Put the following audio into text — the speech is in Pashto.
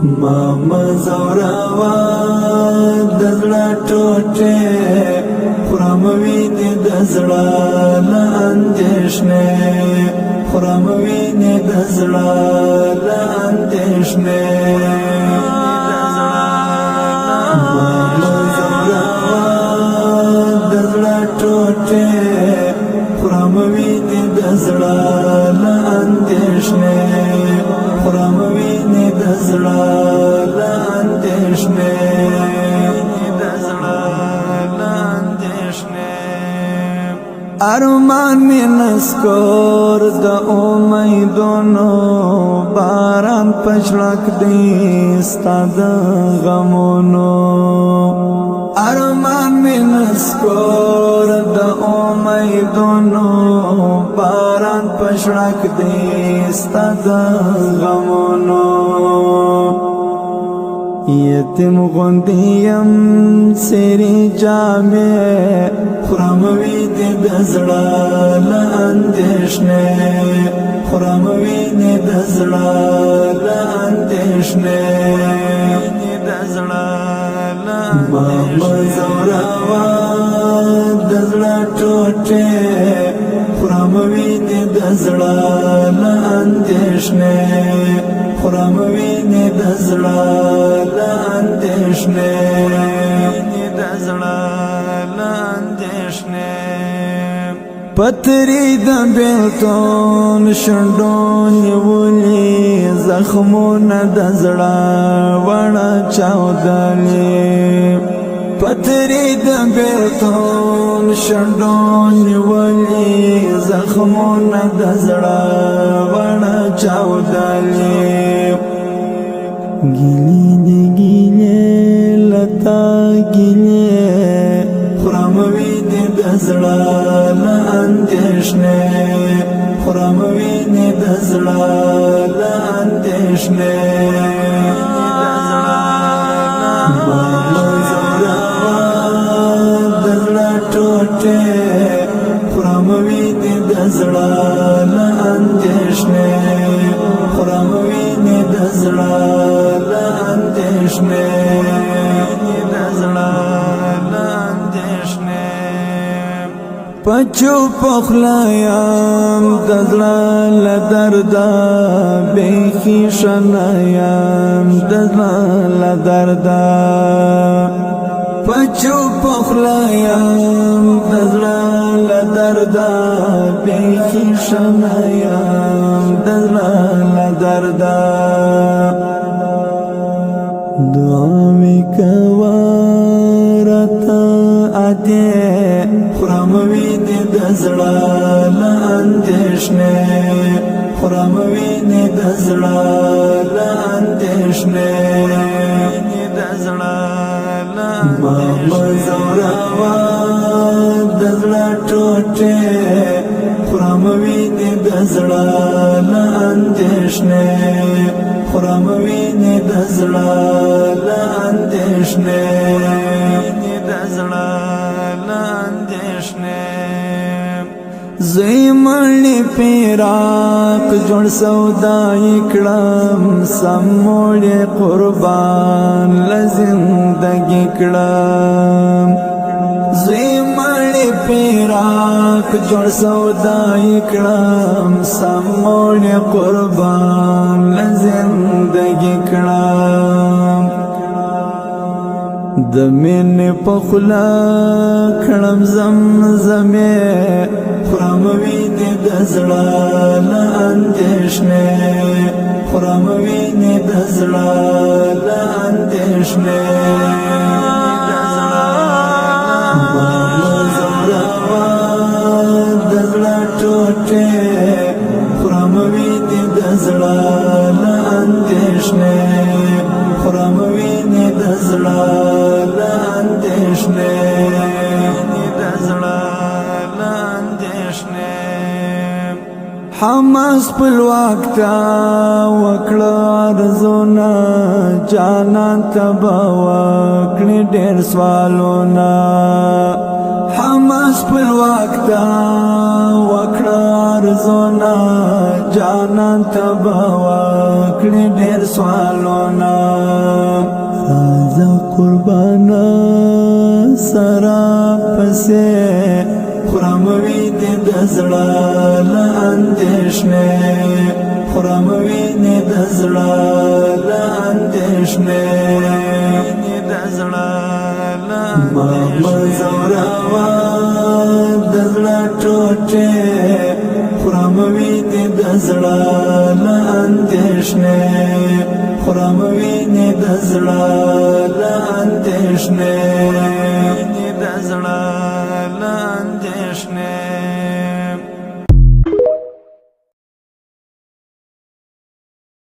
ماما زوراوا دزړه ټوټه خرم ویني دزړه لا اندېښنه خرم ویني دزړه لا اندېښنه ماما زوراوا دزړه ټوټه خرم ویني دزړه لا اندېښنه خرم ویني دزړه لا اندېښنه ارمان می نسکور د امیدونو باران پچلک دی ستاد غمونو ارمان می نسکور د امیدونو باران پچلک دی ستاد غمونو یتیم غوندیم سری جامع خرم ویني دزړه لا اندېښنه خرم ویني دزړه لا اندېښنه ماما زوراوا دزړه ټوټه خرم ویني دزړه لا اندېښنه خرم ویني دزړه لا اندېښنه پتری د بیلتون شندون نیولی زخمون د زړه وړه چاودلی پتری د بیلتون شندون نیولی زخمون د زړه وړه چاودلی گیلی دی گیلی لتا گیلی خرم ویني دزړه لا اندېښنه خرم ویني دزړه لا اندېښنه ماما زوراوا دزړه ټوټه خرم ویني دزړه لا اندېښنه خرم ویني دزړه لا اندېښنه پچو پخلایم دزړه لدردا بیخی شنایم دزړه لدردا پچو پخلایم دزړه لدردا بیخی شنایم دزړه لدردا دعا می کوارتا اده خرم ویني دزړه لا اندېښنه خرم ویني دزړه لا اندېښنه ماما زوراوا دزړه ټوټه خرم ویني دزړه لا اندېښنه خرم ویني دزړه لا اندېښنه زیمړی پیراک جوړ سودای کړم سموړې قربان لزندګی کړم زیمړی پیراک جوړ سودای کړم سموړې قربان لزندګی کړم د مینې په خوله کړم زمزمې خرم ویني دزړه لا اندېښنه خرم ویني دزړه لا اندېښنه ماما زوراوا دزړه ټوټه خرم ویني دزړه لا اندېښنه خرم ویني دزړه لا اندېښنه حماس پلواک تا وکړه ارزونه جانان تبا وکړي ډېر سوالونه حماس پلواک تا وکړه ارزونا جانان تبا وکړي ډېر سوالونه راځه قربانا سرا پسې خورم وینې د زړه له اندېښنې خورم وینې د زړه له اندېښنې مه ځوروه د زړه ټوټې خورم وینې د زړه له اندېښنې خورم وینې د زړه له